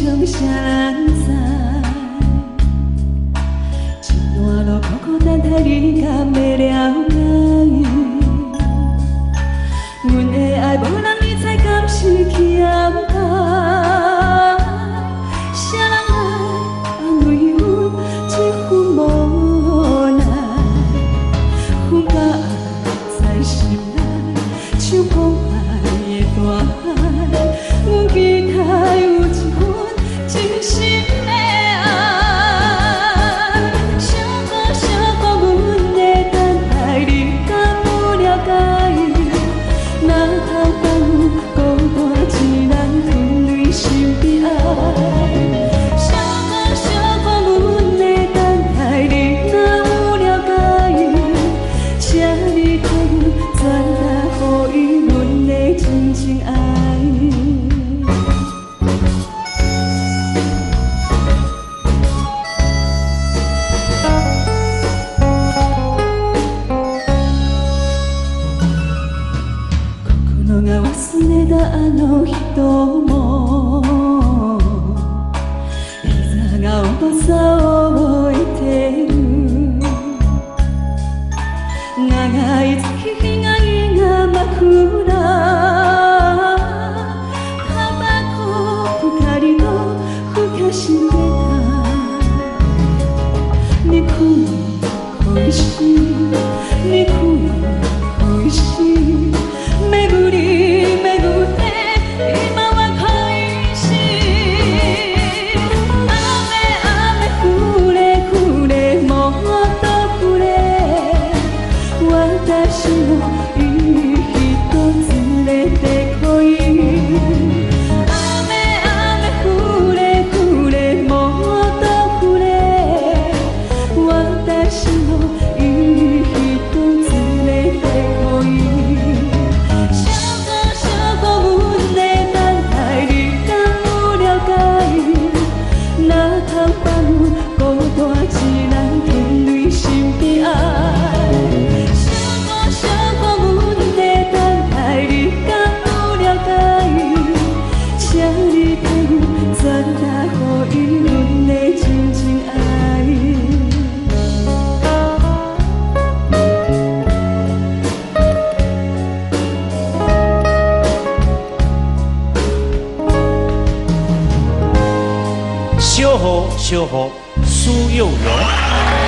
情啥人知？一段路孤孤单单，你敢会了解？阮的爱无人理睬，敢是欠待？谁人来安慰阮这份无奈？阮把爱在心内，像澎湃的大海。阮期待有一份真心的爱。小可小可，阮的等待，你敢有了解？哪通放有孤单一人吞泪心悲哀？小可小可，阮的等待，你若有了解，请你替阮转达予伊阮的真情爱。が忘れたあの人も膝が重さを覚えてる。長い月日が枕タバコ光のふかしてた。憎い恋しい憎い恋しい巡り巡って今は恋しい。雨雨降れ降れもっと降れ。私のいい人連れてこい。雨雨降れ降れもっと降れ。私のいい人連れてこい。小河苏有容。